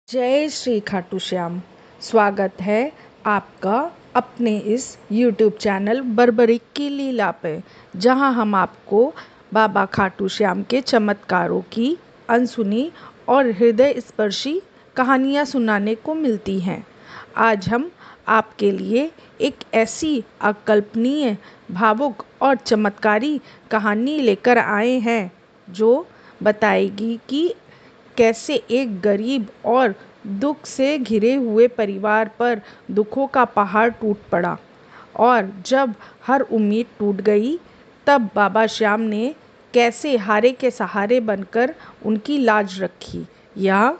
जय श्री खाटू श्याम। स्वागत है आपका अपने इस YouTube चैनल बर्बरिक की लीला पे, जहां हम आपको बाबा खाटू श्याम के चमत्कारों की अनसुनी और हृदय स्पर्शी कहानियां सुनाने को मिलती हैं। आज हम आपके लिए एक ऐसी अकल्पनीय, भावुक और चमत्कारी कहानी लेकर आए हैं जो बताएगी कि कैसे एक गरीब और दुख से घिरे हुए परिवार पर दुखों का पहाड़ टूट पड़ा, और जब हर उम्मीद टूट गई तब बाबा श्याम ने कैसे हारे के सहारे बनकर उनकी लाज रखी। यह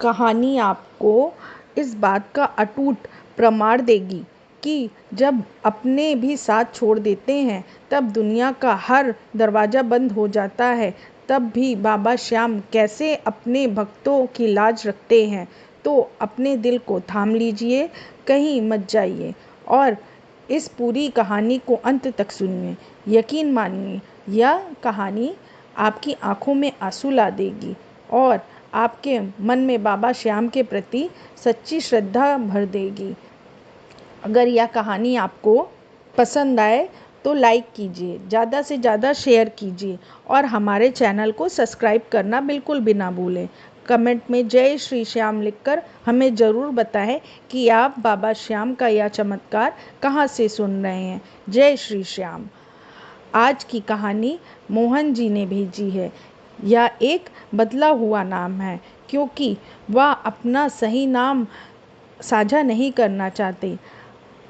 कहानी आपको इस बात का अटूट प्रमाण देगी कि जब अपने भी साथ छोड़ देते हैं तब दुनिया का हर दरवाज़ा बंद हो जाता है, तब भी बाबा श्याम कैसे अपने भक्तों की लाज रखते हैं। तो अपने दिल को थाम लीजिए, कहीं मत जाइए और इस पूरी कहानी को अंत तक सुनिए। यकीन मानिए, यह कहानी आपकी आंखों में आंसू ला देगी और आपके मन में बाबा श्याम के प्रति सच्ची श्रद्धा भर देगी। अगर यह कहानी आपको पसंद आए तो लाइक कीजिए, ज़्यादा से ज़्यादा शेयर कीजिए और हमारे चैनल को सब्सक्राइब करना बिल्कुल भी ना भूलें। कमेंट में जय श्री श्याम लिखकर हमें ज़रूर बताएं कि आप बाबा श्याम का यह चमत्कार कहाँ से सुन रहे हैं। जय श्री श्याम। आज की कहानी मोहन जी ने भेजी है। यह एक बदला हुआ नाम है क्योंकि वह अपना सही नाम साझा नहीं करना चाहते।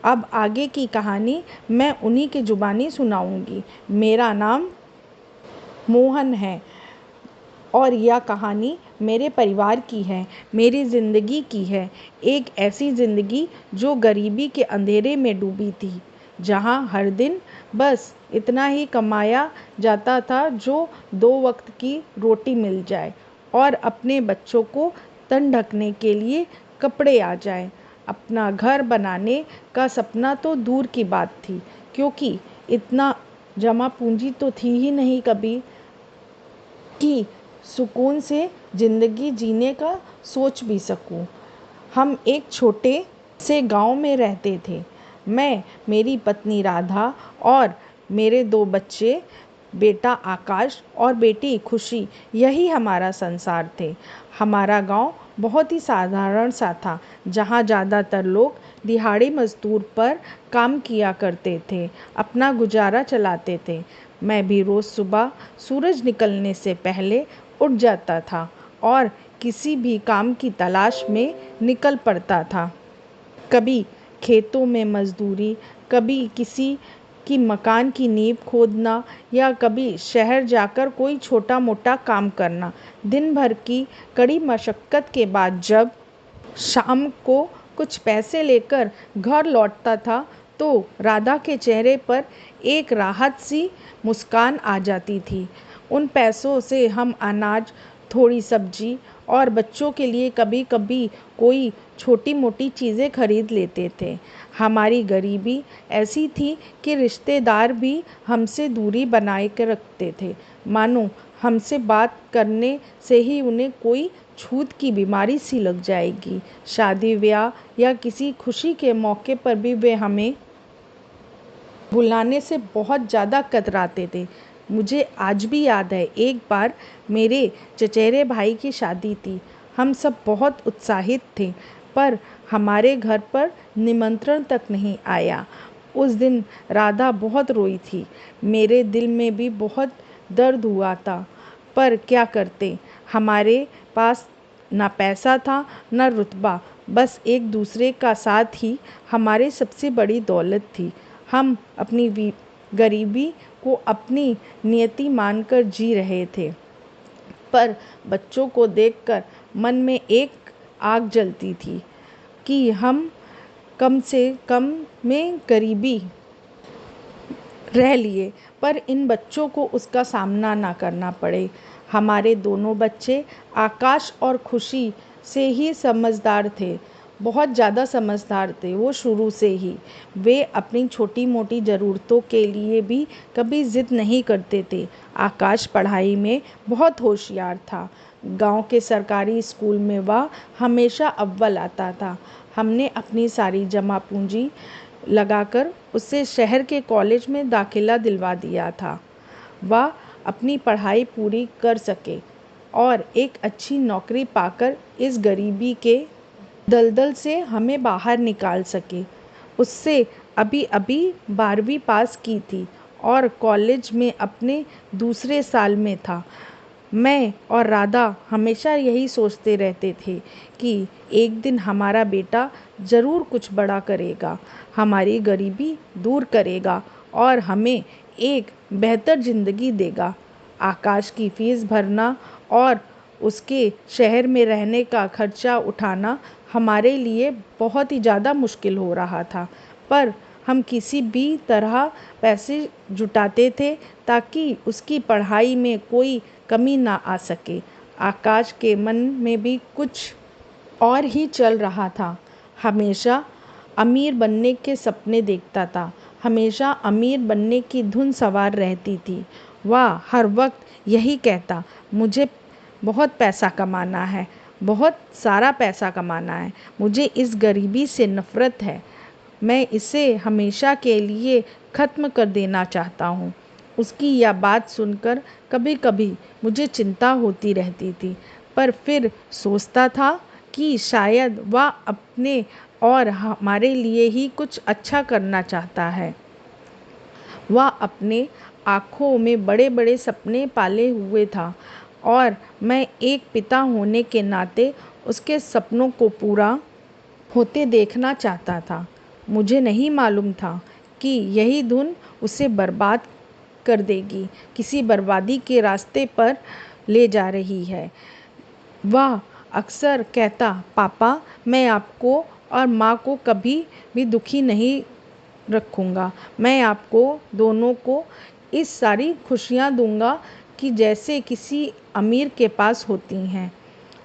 अब आगे की कहानी मैं उन्हीं की जुबानी सुनाऊंगी। मेरा नाम मोहन है और यह कहानी मेरे परिवार की है, मेरी ज़िंदगी की है। एक ऐसी ज़िंदगी जो गरीबी के अंधेरे में डूबी थी, जहाँ हर दिन बस इतना ही कमाया जाता था जो 2 वक्त की रोटी मिल जाए और अपने बच्चों को तन ढकने के लिए कपड़े आ जाए। अपना घर बनाने का सपना तो दूर की बात थी, क्योंकि इतना जमा पूंजी तो थी ही नहीं कभी कि सुकून से ज़िंदगी जीने का सोच भी सकूं। हम एक छोटे से गांव में रहते थे। मैं, मेरी पत्नी राधा और मेरे 2 बच्चे, बेटा आकाश और बेटी खुशी, यही हमारा संसार थे। हमारा गांव बहुत ही साधारण सा था, जहां ज़्यादातर लोग दिहाड़ी मजदूर पर काम किया करते थे, अपना गुजारा चलाते थे। मैं भी रोज़ सुबह सूरज निकलने से पहले उठ जाता था और किसी भी काम की तलाश में निकल पड़ता था। कभी खेतों में मजदूरी, कभी किसी की मकान की नींव खोदना या कभी शहर जाकर कोई छोटा मोटा काम करना। दिन भर की कड़ी मशक्कत के बाद जब शाम को कुछ पैसे लेकर घर लौटता था तो राधा के चेहरे पर एक राहत सी मुस्कान आ जाती थी। उन पैसों से हम अनाज, थोड़ी सब्जी और बच्चों के लिए कभी कभी कोई छोटी मोटी चीज़ें खरीद लेते थे। हमारी गरीबी ऐसी थी कि रिश्तेदार भी हमसे दूरी बनाए के रखते थे, मानो हमसे बात करने से ही उन्हें कोई छूत की बीमारी सी लग जाएगी। शादी ब्याह या किसी खुशी के मौके पर भी वे हमें बुलाने से बहुत ज़्यादा कतराते थे। मुझे आज भी याद है, एक बार मेरे चचेरे भाई की शादी थी। हम सब बहुत उत्साहित थे, पर हमारे घर पर निमंत्रण तक नहीं आया। उस दिन राधा बहुत रोई थी। मेरे दिल में भी बहुत दर्द हुआ था, पर क्या करते, हमारे पास ना पैसा था ना रुतबा, बस एक दूसरे का साथ ही हमारी सबसे बड़ी दौलत थी। हम अपनी गरीबी को अपनी नियति मानकर जी रहे थे, पर बच्चों को देखकर मन में एक आग जलती थी कि हम कम से कम में गरीबी रह लिए, पर इन बच्चों को उसका सामना ना करना पड़े। हमारे दोनों बच्चे आकाश और खुशी से ही समझदार थे, बहुत ज़्यादा समझदार थे वो शुरू से ही। वे अपनी छोटी मोटी ज़रूरतों के लिए भी कभी ज़िद नहीं करते थे। आकाश पढ़ाई में बहुत होशियार था, गांव के सरकारी स्कूल में वह हमेशा अव्वल आता था। हमने अपनी सारी जमा पूंजी लगाकर उसे शहर के कॉलेज में दाखिला दिलवा दिया था। वह अपनी पढ़ाई पूरी कर सके और एक अच्छी नौकरी पाकर इस गरीबी के दलदल से हमें बाहर निकाल सके। उससे अभी अभी 12वीं पास की थी और कॉलेज में अपने दूसरे साल में था। मैं और राधा हमेशा यही सोचते रहते थे कि एक दिन हमारा बेटा ज़रूर कुछ बड़ा करेगा, हमारी गरीबी दूर करेगा और हमें एक बेहतर ज़िंदगी देगा। आकाश की फ़ीस भरना और उसके शहर में रहने का खर्चा उठाना हमारे लिए बहुत ही ज़्यादा मुश्किल हो रहा था, पर हम किसी भी तरह पैसे जुटाते थे ताकि उसकी पढ़ाई में कोई कमी ना आ सके। आकाश के मन में भी कुछ और ही चल रहा था। हमेशा अमीर बनने के सपने देखता था, हमेशा अमीर बनने की धुन सवार रहती थी। वह हर वक्त यही कहता, मुझे बहुत पैसा कमाना है, बहुत सारा पैसा कमाना है, मुझे इस गरीबी से नफ़रत है, मैं इसे हमेशा के लिए ख़त्म कर देना चाहता हूँ। उसकी यह बात सुनकर कभी कभी मुझे चिंता होती रहती थी, पर फिर सोचता था कि शायद वह अपने और हमारे लिए ही कुछ अच्छा करना चाहता है। वह अपने आँखों में बड़े बड़े सपने पाले हुए था और मैं एक पिता होने के नाते उसके सपनों को पूरा होते देखना चाहता था। मुझे नहीं मालूम था कि यही धुन उसे बर्बाद कर देगी, किसी बर्बादी के रास्ते पर ले जा रही है। वह अक्सर कहता, पापा मैं आपको और माँ को कभी भी दुखी नहीं रखूँगा, मैं आपको दोनों को इस सारी खुशियाँ दूँगा कि जैसे किसी अमीर के पास होती हैं।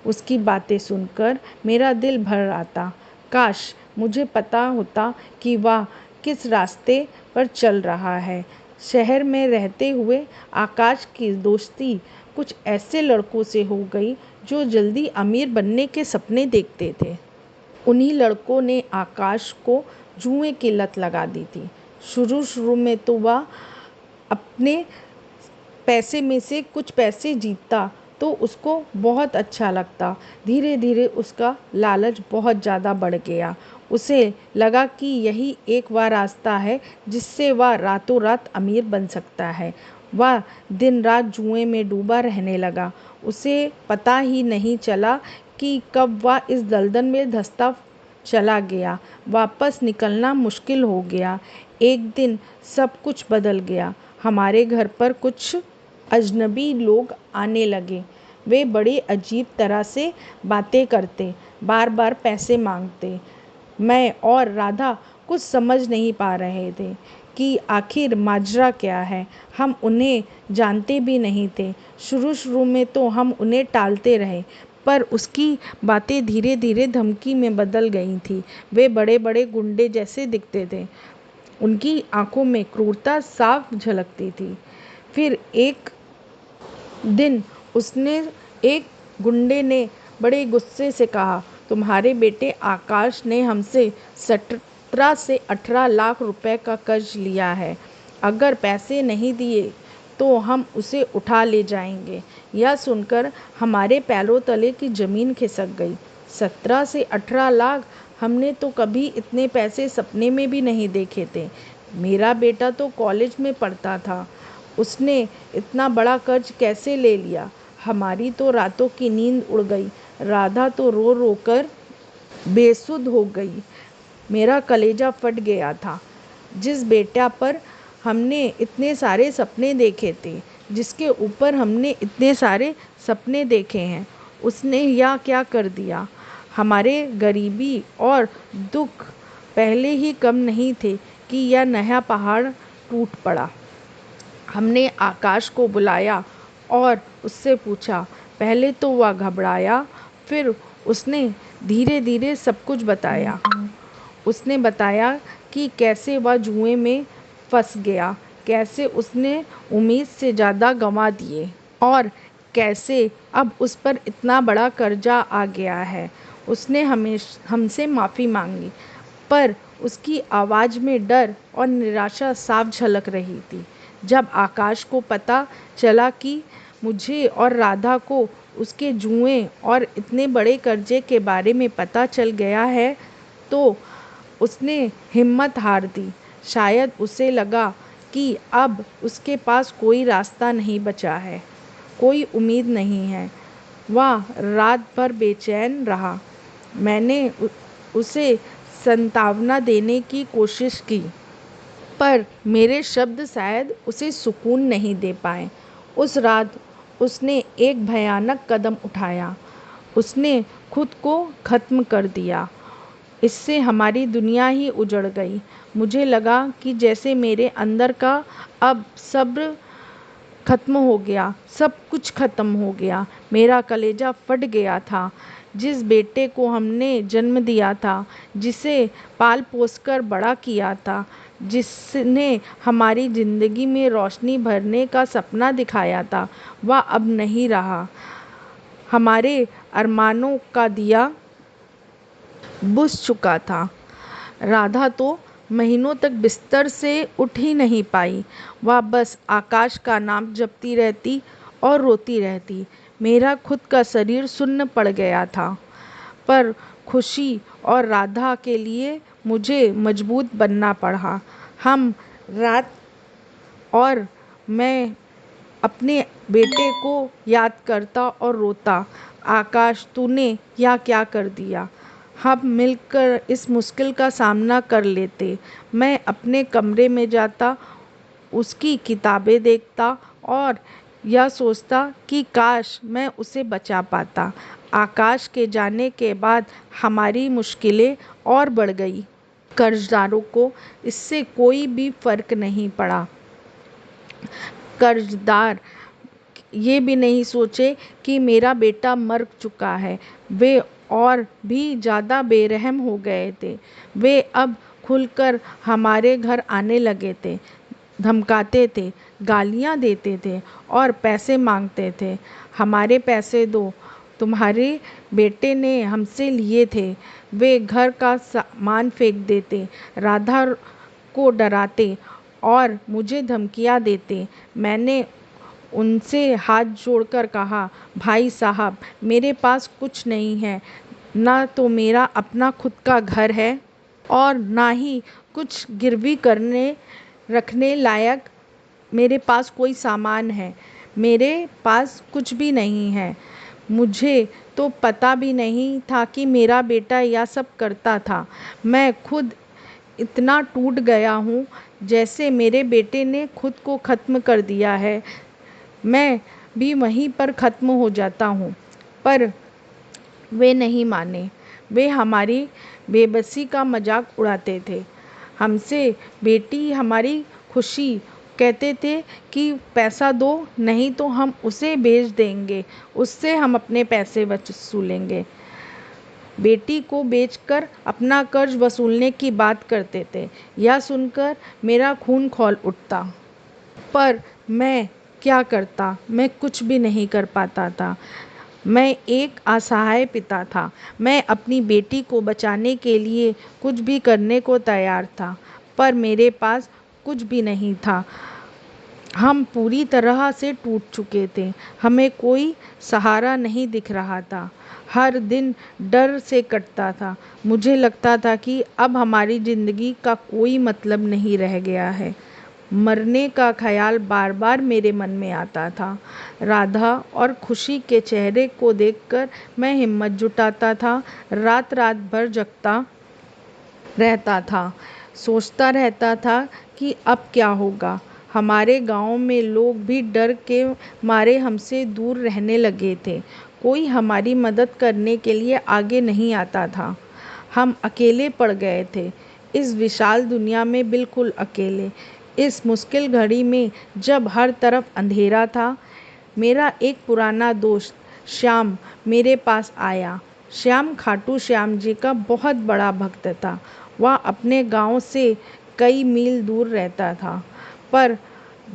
उसकी बातें सुनकर मेरा दिल भर आता। काश मुझे पता होता कि वह किस रास्ते पर चल रहा है। शहर में रहते हुए आकाश की दोस्ती कुछ ऐसे लड़कों से हो गई जो जल्दी अमीर बनने के सपने देखते थे। उन्हीं लड़कों ने आकाश को जुए की लत लगा दी थी। शुरू शुरू में तो वह अपने पैसे में से कुछ पैसे जीतता तो उसको बहुत अच्छा लगता। धीरे धीरे उसका लालच बहुत ज़्यादा बढ़ गया। उसे लगा कि यही एक वह रास्ता है जिससे वह रातों रात अमीर बन सकता है। वह दिन रात जुए में डूबा रहने लगा। उसे पता ही नहीं चला कि कब वह इस दलदल में धंसता चला गया। वापस निकलना मुश्किल हो गया। एक दिन सब कुछ बदल गया। हमारे घर पर कुछ अजनबी लोग आने लगे। वे बड़े अजीब तरह से बातें करते, बार बार पैसे मांगते। मैं और राधा कुछ समझ नहीं पा रहे थे कि आखिर माजरा क्या है। हम उन्हें जानते भी नहीं थे। शुरू शुरू में तो हम उन्हें टालते रहे, पर उसकी बातें धीरे धीरे धमकी में बदल गई थी। वे बड़े बड़े गुंडे जैसे दिखते थे। उनकी आंखों में क्रूरता साफ झलकती थी। फिर एक दिन उसने एक गुंडे ने बड़े गुस्से से कहा, तुम्हारे बेटे आकाश ने हमसे 17 से 18 लाख रुपए का कर्ज लिया है। अगर पैसे नहीं दिए तो हम उसे उठा ले जाएंगे। यह सुनकर हमारे पैरों तले की ज़मीन खिसक गई। 17 से 18 लाख, हमने तो कभी इतने पैसे सपने में भी नहीं देखे थे। मेरा बेटा तो कॉलेज में पढ़ता था, उसने इतना बड़ा कर्ज कैसे ले लिया? हमारी तो रातों की नींद उड़ गई। राधा तो रो रो कर बेसुध हो गई। मेरा कलेजा फट गया था। जिस बेटा पर हमने इतने सारे सपने देखे थे, जिसके ऊपर हमने इतने सारे सपने देखे हैं, उसने यह क्या कर दिया? हमारे गरीबी और दुख पहले ही कम नहीं थे कि यह नया पहाड़ टूट पड़ा। हमने आकाश को बुलाया और उससे पूछा। पहले तो वह घबराया, फिर उसने धीरे धीरे सब कुछ बताया। उसने बताया कि कैसे वह जुए में फंस गया, कैसे उसने उम्मीद से ज़्यादा गंवा दिए और कैसे अब उस पर इतना बड़ा कर्जा आ गया है। उसने हमसे माफ़ी मांगी, पर उसकी आवाज़ में डर और निराशा साफ झलक रही थी। जब आकाश को पता चला कि मुझे और राधा को उसके जुए और इतने बड़े कर्जे के बारे में पता चल गया है, तो उसने हिम्मत हार दी। शायद उसे लगा कि अब उसके पास कोई रास्ता नहीं बचा है, कोई उम्मीद नहीं है। वह रात भर बेचैन रहा। मैंने उसे सांत्वना देने की कोशिश की, पर मेरे शब्द शायद उसे सुकून नहीं दे पाए। उस रात उसने एक भयानक कदम उठाया। उसने खुद को ख़त्म कर दिया। इससे हमारी दुनिया ही उजड़ गई। मुझे लगा कि जैसे मेरे अंदर का अब सब्र ख़त्म हो गया, सब कुछ ख़त्म हो गया। मेरा कलेजा फट गया था। जिस बेटे को हमने जन्म दिया था, जिसे पाल पोस कर बड़ा किया था, जिसने हमारी ज़िंदगी में रोशनी भरने का सपना दिखाया था, वह अब नहीं रहा। हमारे अरमानों का दिया बुझ चुका था। राधा तो महीनों तक बिस्तर से उठ ही नहीं पाई। वह बस आकाश का नाम जपती रहती और रोती रहती। मेरा खुद का शरीर सुन्न पड़ गया था, पर खुशी और राधा के लिए मुझे मजबूत बनना पड़ा। हम रात और मैं अपने बेटे को याद करता और रोता, आकाश तूने यह क्या कर दिया। हम मिलकर इस मुश्किल का सामना कर लेते। मैं अपने कमरे में जाता, उसकी किताबें देखता और यह सोचता कि काश मैं उसे बचा पाता। आकाश के जाने के बाद हमारी मुश्किलें और बढ़ गई। कर्जदारों को इससे कोई भी फर्क नहीं पड़ा। कर्जदार ये भी नहीं सोचे कि मेरा बेटा मर चुका है। वे और भी ज़्यादा बेरहम हो गए थे। वे अब खुलकर हमारे घर आने लगे थे, धमकाते थे, गालियाँ देते थे और पैसे मांगते थे। हमारे पैसे दो, तुम्हारे बेटे ने हमसे लिए थे। वे घर का सामान फेंक देते, राधा को डराते और मुझे धमकियाँ देते। मैंने उनसे हाथ जोड़कर कहा, भाई साहब, मेरे पास कुछ नहीं है। ना तो मेरा अपना खुद का घर है और ना ही कुछ गिरवी करने रखने लायक मेरे पास कोई सामान है। मेरे पास कुछ भी नहीं है। मुझे तो पता भी नहीं था कि मेरा बेटा यह सब करता था। मैं खुद इतना टूट गया हूँ जैसे मेरे बेटे ने खुद को ख़त्म कर दिया है। मैं भी वहीं पर ख़त्म हो जाता हूँ। पर वे नहीं माने। वे हमारी बेबसी का मजाक उड़ाते थे। हमसे बेटी हमारी खुशी कहते थे कि पैसा दो, नहीं तो हम उसे बेच देंगे, उससे हम अपने पैसे वसूलेंगे। बेटी को बेचकर अपना कर्ज वसूलने की बात करते थे। यह सुनकर मेरा खून खौल उठता। पर मैं क्या करता? मैं कुछ भी नहीं कर पाता था। मैं एक असहाय पिता था। मैं अपनी बेटी को बचाने के लिए कुछ भी करने को तैयार था, पर मेरे पास कुछ भी नहीं था। हम पूरी तरह से टूट चुके थे। हमें कोई सहारा नहीं दिख रहा था। हर दिन डर से कटता था। मुझे लगता था कि अब हमारी ज़िंदगी का कोई मतलब नहीं रह गया है। मरने का ख्याल बार बार मेरे मन में आता था। राधा और खुशी के चेहरे को देखकर मैं हिम्मत जुटाता था। रात रात भर जगता रहता था, सोचता रहता था कि अब क्या होगा। हमारे गांव में लोग भी डर के मारे हमसे दूर रहने लगे थे। कोई हमारी मदद करने के लिए आगे नहीं आता था। हम अकेले पड़ गए थे, इस विशाल दुनिया में बिल्कुल अकेले। इस मुश्किल घड़ी में जब हर तरफ अंधेरा था, मेरा एक पुराना दोस्त श्याम मेरे पास आया। श्याम खाटू श्याम जी का बहुत बड़ा भक्त था। वह अपने गांव से कई मील दूर रहता था, पर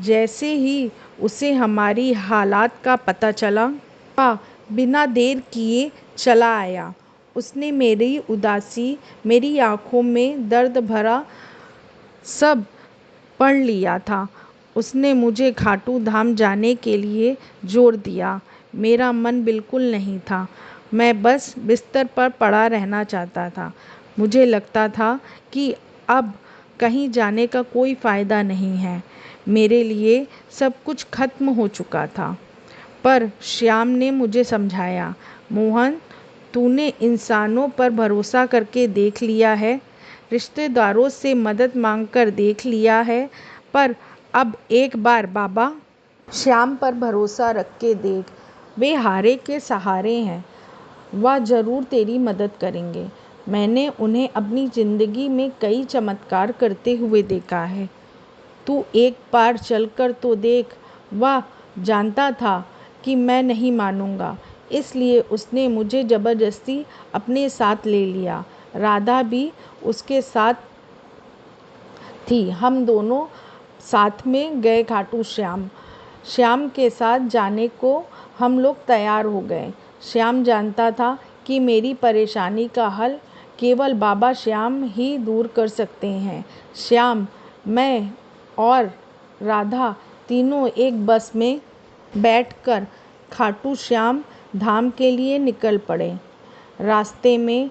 जैसे ही उसे हमारी हालात का पता चला, वह बिना देर किए चला आया। उसने मेरी उदासी, मेरी आँखों में दर्द भरा सब पढ़ लिया था। उसने मुझे खाटू धाम जाने के लिए जोर दिया। मेरा मन बिल्कुल नहीं था। मैं बस बिस्तर पर पड़ा रहना चाहता था। मुझे लगता था कि अब कहीं जाने का कोई फ़ायदा नहीं है। मेरे लिए सब कुछ खत्म हो चुका था। पर श्याम ने मुझे समझाया, मोहन, तूने इंसानों पर भरोसा करके देख लिया है, रिश्तेदारों से मदद मांगकर देख लिया है, पर अब एक बार बाबा श्याम पर भरोसा रख के देख। वे हारे के सहारे हैं। वह ज़रूर तेरी मदद करेंगे। मैंने उन्हें अपनी ज़िंदगी में कई चमत्कार करते हुए देखा है। तू एक बार चलकर तो देख। वह जानता था कि मैं नहीं मानूंगा, इसलिए उसने मुझे ज़बरदस्ती अपने साथ ले लिया। राधा भी उसके साथ थी। हम दोनों साथ में गए खाटू श्याम। श्याम के साथ जाने को हम लोग तैयार हो गए। श्याम जानता था कि मेरी परेशानी का हल केवल बाबा श्याम ही दूर कर सकते हैं। श्याम, मैं और राधा तीनों एक बस में बैठकर खाटू श्याम धाम के लिए निकल पड़े। रास्ते में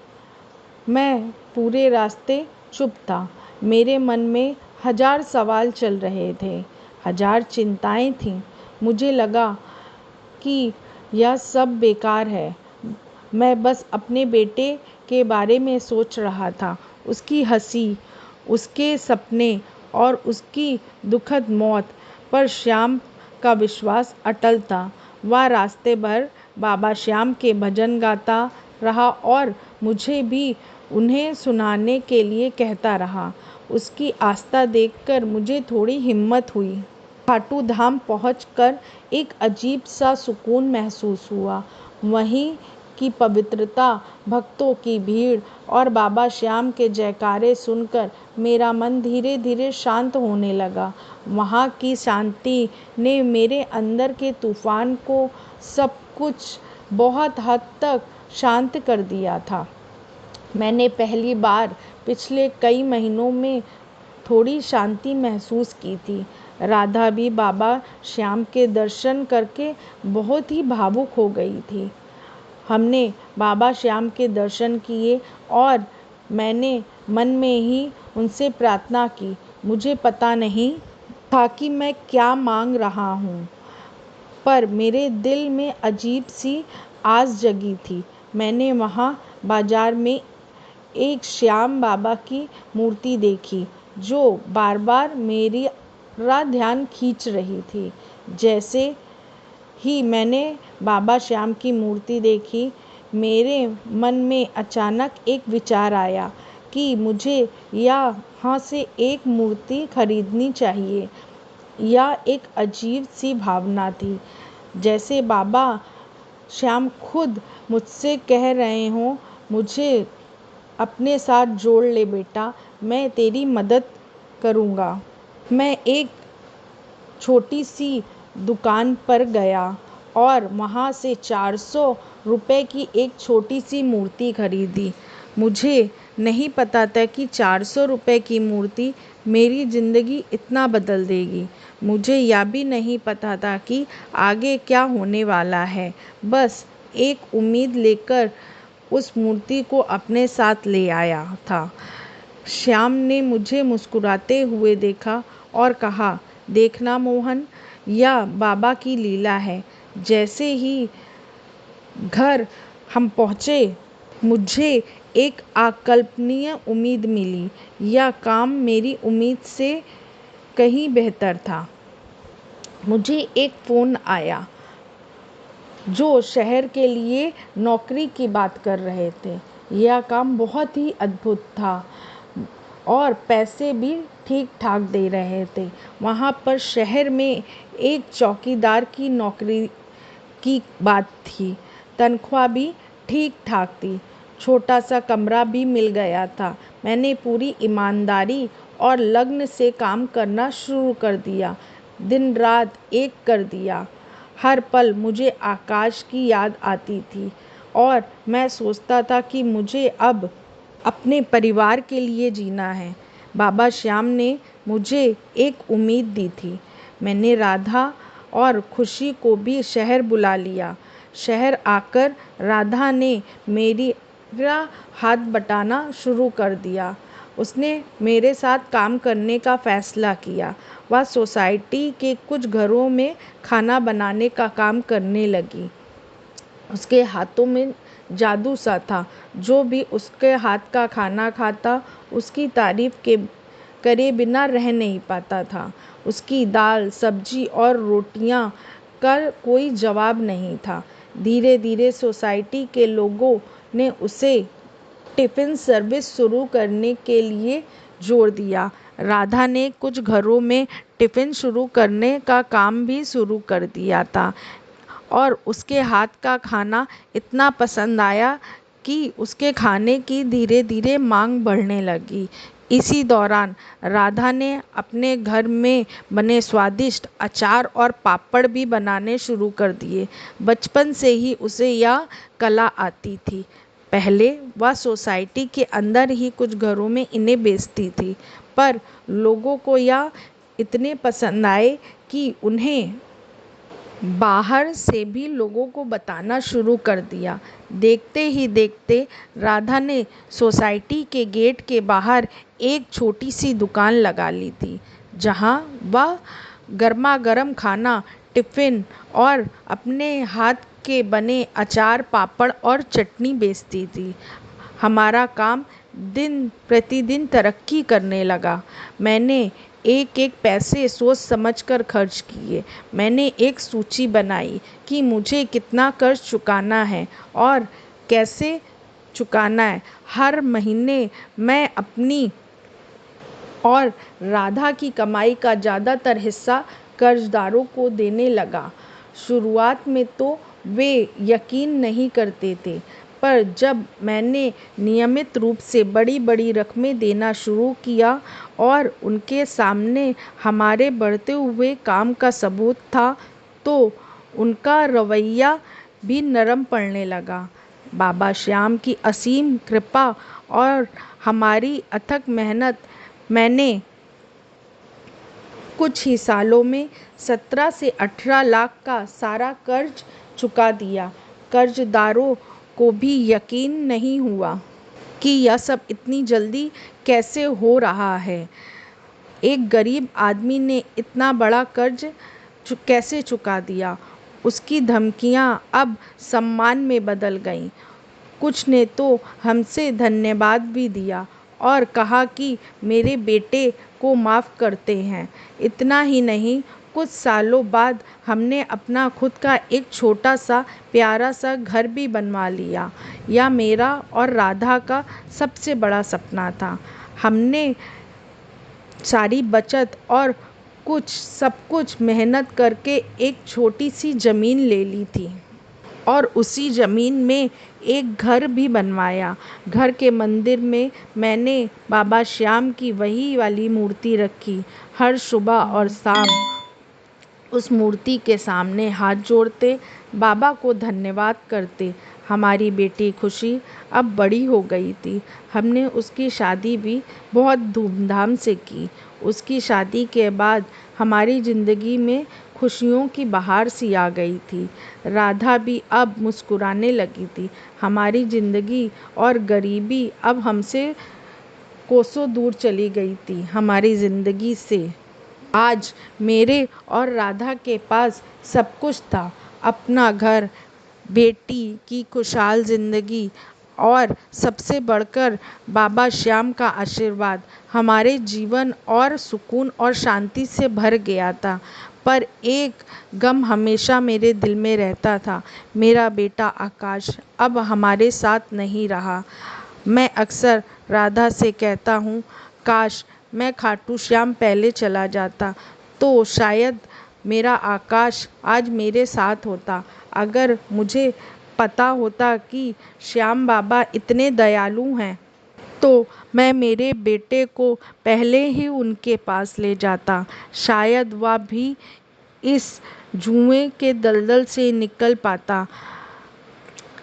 मैं पूरे रास्ते चुप था। मेरे मन में हजार सवाल चल रहे थे, हजार चिंताएं थीं। मुझे लगा कि यह सब बेकार है। मैं बस अपने बेटे के बारे में सोच रहा था, उसकी हंसी, उसके सपने और उसकी दुखद मौत। पर श्याम का विश्वास अटल था। वह रास्ते भर बाबा श्याम के भजन गाता रहा और मुझे भी उन्हें सुनाने के लिए कहता रहा। उसकी आस्था देखकर मुझे थोड़ी हिम्मत हुई। खाटू धाम पहुंचकर एक अजीब सा सुकून महसूस हुआ। वहीं की पवित्रता, भक्तों की भीड़ और बाबा श्याम के जयकारे सुनकर मेरा मन धीरे धीरे शांत होने लगा। वहाँ की शांति ने मेरे अंदर के तूफान को सब कुछ बहुत हद तक शांत कर दिया था। मैंने पहली बार पिछले कई महीनों में थोड़ी शांति महसूस की थी। राधा भी बाबा श्याम के दर्शन करके बहुत ही भावुक हो गई थी। हमने बाबा श्याम के दर्शन किए और मैंने मन में ही उनसे प्रार्थना की। मुझे पता नहीं था कि मैं क्या मांग रहा हूँ, पर मेरे दिल में अजीब सी आस जगी थी। मैंने वहाँ बाजार में एक श्याम बाबा की मूर्ति देखी जो बार बार मेरा ध्यान खींच रही थी। जैसे ही मैंने बाबा श्याम की मूर्ति देखी, मेरे मन में अचानक एक विचार आया कि मुझे यहाँ से एक मूर्ति खरीदनी चाहिए। यह एक अजीब सी भावना थी, जैसे बाबा श्याम खुद मुझसे कह रहे हों, मुझे अपने साथ जोड़ ले बेटा, मैं तेरी मदद करूँगा। मैं एक छोटी सी दुकान पर गया और वहाँ से 400 रुपए की एक छोटी सी मूर्ति खरीदी। मुझे नहीं पता था कि 400 रुपए की मूर्ति मेरी ज़िंदगी इतना बदल देगी। मुझे यह भी नहीं पता था कि आगे क्या होने वाला है। बस एक उम्मीद लेकर उस मूर्ति को अपने साथ ले आया था। श्याम ने मुझे मुस्कुराते हुए देखा और कहा, देखना मोहन, यह बाबा की लीला है। जैसे ही घर हम पहुँचे, मुझे एक अकल्पनीय उम्मीद मिली। यह काम मेरी उम्मीद से कहीं बेहतर था। मुझे एक फ़ोन आया जो शहर के लिए नौकरी की बात कर रहे थे। यह काम बहुत ही अद्भुत था और पैसे भी ठीक ठाक दे रहे थे। वहाँ पर शहर में एक चौकीदार की नौकरी की बात थी। तनख्वाह भी ठीक ठाक थी। छोटा सा कमरा भी मिल गया था। मैंने पूरी ईमानदारी और लगन से काम करना शुरू कर दिया। दिन रात एक कर दिया। हर पल मुझे आकाश की याद आती थी और मैं सोचता था कि मुझे अब अपने परिवार के लिए जीना है। बाबा श्याम ने मुझे एक उम्मीद दी थी। मैंने राधा और खुशी को भी शहर बुला लिया। शहर आकर राधा ने मेरा हाथ बटाना शुरू कर दिया। उसने मेरे साथ काम करने का फैसला किया। वह सोसाइटी के कुछ घरों में खाना बनाने का काम करने लगी। उसके हाथों में जादू सा था। जो भी उसके हाथ का खाना खाता उसकी तारीफ के करे बिना रह नहीं पाता था। उसकी दाल, सब्जी और रोटियां का कोई जवाब नहीं था। धीरे धीरे सोसाइटी के लोगों ने उसे टिफ़िन सर्विस शुरू करने के लिए जोर दिया। राधा ने कुछ घरों में टिफ़िन शुरू करने का काम भी शुरू कर दिया था और उसके हाथ का खाना इतना पसंद आया कि उसके खाने की धीरे धीरे मांग बढ़ने लगी। इसी दौरान राधा ने अपने घर में बने स्वादिष्ट अचार और पापड़ भी बनाने शुरू कर दिए। बचपन से ही उसे यह कला आती थी। पहले वह सोसाइटी के अंदर ही कुछ घरों में इन्हें बेचती थी, पर लोगों को यह इतने पसंद आए कि उन्हें बाहर से भी लोगों को बताना शुरू कर दिया। देखते ही देखते राधा ने सोसाइटी के गेट के बाहर एक छोटी सी दुकान लगा ली थी, जहां वह गर्मा गर्म खाना, टिफ़िन और अपने हाथ के बने अचार, पापड़ और चटनी बेचती थी। हमारा काम दिन प्रतिदिन तरक्की करने लगा। मैंने एक एक पैसे सोच समझकर खर्च किए। मैंने एक सूची बनाई कि मुझे कितना कर्ज चुकाना है और कैसे चुकाना है। हर महीने मैं अपनी और राधा की कमाई का ज़्यादातर हिस्सा कर्जदारों को देने लगा। शुरुआत में तो वे यकीन नहीं करते थे, पर जब मैंने नियमित रूप से बड़ी-बड़ी रकमें देना शुरू किया और उनके सामने हमारे बढ़ते हुए काम का सबूत था, तो उनका रवैया भी नरम पड़ने लगा। बाबा श्याम की असीम कृपा और हमारी अथक मेहनत मैंने कुछ ही सालों में 17 से 18 लाख का सारा कर्ज चुका दिया। कर्जदारों को भी यकीन नहीं हुआ कि यह सब इतनी जल्दी कैसे हो रहा है। एक गरीब आदमी ने इतना बड़ा कर्ज कैसे चुका दिया। उसकी धमकियां अब सम्मान में बदल गईं। कुछ ने तो हमसे धन्यवाद भी दिया और कहा कि मेरे बेटे को माफ़ करते हैं। इतना ही नहीं, कुछ सालों बाद हमने अपना खुद का एक छोटा सा प्यारा सा घर भी बनवा लिया। यह मेरा और राधा का सबसे बड़ा सपना था। हमने सारी बचत और सब कुछ मेहनत करके एक छोटी सी ज़मीन ले ली थी और उसी ज़मीन में एक घर भी बनवाया। घर के मंदिर में मैंने बाबा श्याम की वही वाली मूर्ति रखी। हर सुबह और शाम उस मूर्ति के सामने हाथ जोड़ते, बाबा को धन्यवाद करते। हमारी बेटी खुशी अब बड़ी हो गई थी। हमने उसकी शादी भी बहुत धूमधाम से की। उसकी शादी के बाद हमारी ज़िंदगी में खुशियों की बहार सी आ गई थी। राधा भी अब मुस्कुराने लगी थी। हमारी ज़िंदगी और गरीबी अब हमसे कोसों दूर चली गई थी हमारी ज़िंदगी से। आज मेरे और राधा के पास सब कुछ था, अपना घर, बेटी की खुशहाल ज़िंदगी और सबसे बढ़कर बाबा श्याम का आशीर्वाद हमारे जीवन और सुकून और शांति से भर गया था। पर एक गम हमेशा मेरे दिल में रहता था। मेरा बेटा आकाश अब हमारे साथ नहीं रहा। मैं अक्सर राधा से कहता हूँ, काश मैं खाटू श्याम पहले चला जाता तो शायद मेरा आकाश आज मेरे साथ होता। अगर मुझे पता होता कि श्याम बाबा इतने दयालु हैं तो मैं मेरे बेटे को पहले ही उनके पास ले जाता। शायद वह भी इस जुए के दलदल से निकल पाता।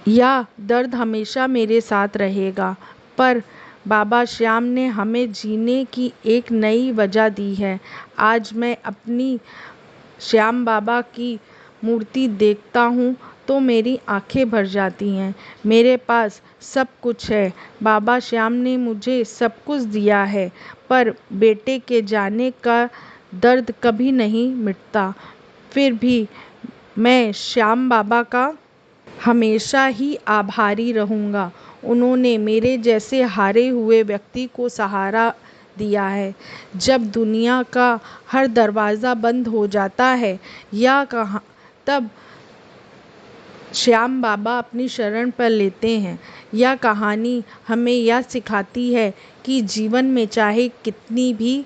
यह दर्द हमेशा मेरे साथ रहेगा, पर बाबा श्याम ने हमें जीने की एक नई वजह दी है। आज मैं अपनी श्याम बाबा की मूर्ति देखता हूँ तो मेरी आंखें भर जाती हैं। मेरे पास सब कुछ है, बाबा श्याम ने मुझे सब कुछ दिया है, पर बेटे के जाने का दर्द कभी नहीं मिटता। फिर भी मैं श्याम बाबा का हमेशा ही आभारी रहूँगा। उन्होंने मेरे जैसे हारे हुए व्यक्ति को सहारा दिया है। जब दुनिया का हर दरवाज़ा बंद हो जाता है या कहाँ, तब श्याम बाबा अपनी शरण पर लेते हैं। यह कहानी हमें यह सिखाती है कि जीवन में चाहे कितनी भी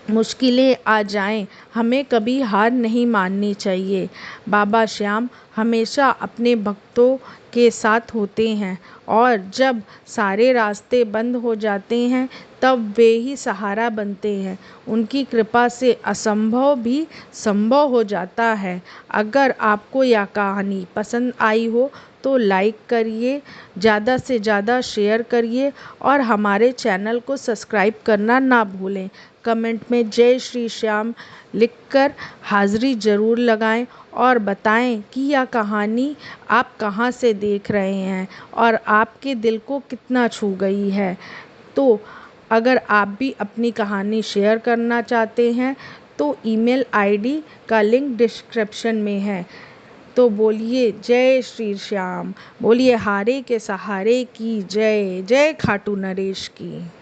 मुश्किलें आ जाएं, हमें कभी हार नहीं माननी चाहिए। बाबा श्याम हमेशा अपने भक्तों के साथ होते हैं और जब सारे रास्ते बंद हो जाते हैं तब वे ही सहारा बनते हैं। उनकी कृपा से असंभव भी संभव हो जाता है। अगर आपको यह कहानी पसंद आई हो तो लाइक करिए, ज़्यादा से ज़्यादा शेयर करिए और हमारे चैनल को सब्सक्राइब करना ना भूलें। कमेंट में जय श्री श्याम लिखकर हाज़िरी ज़रूर लगाएं और बताएं कि यह कहानी आप कहां से देख रहे हैं और आपके दिल को कितना छू गई है। तो अगर आप भी अपनी कहानी शेयर करना चाहते हैं तो ईमेल आईडी का लिंक डिस्क्रिप्शन में है। तो बोलिए जय श्री श्याम, बोलिए हारे के सहारे की जय, जय खाटू नरेश की।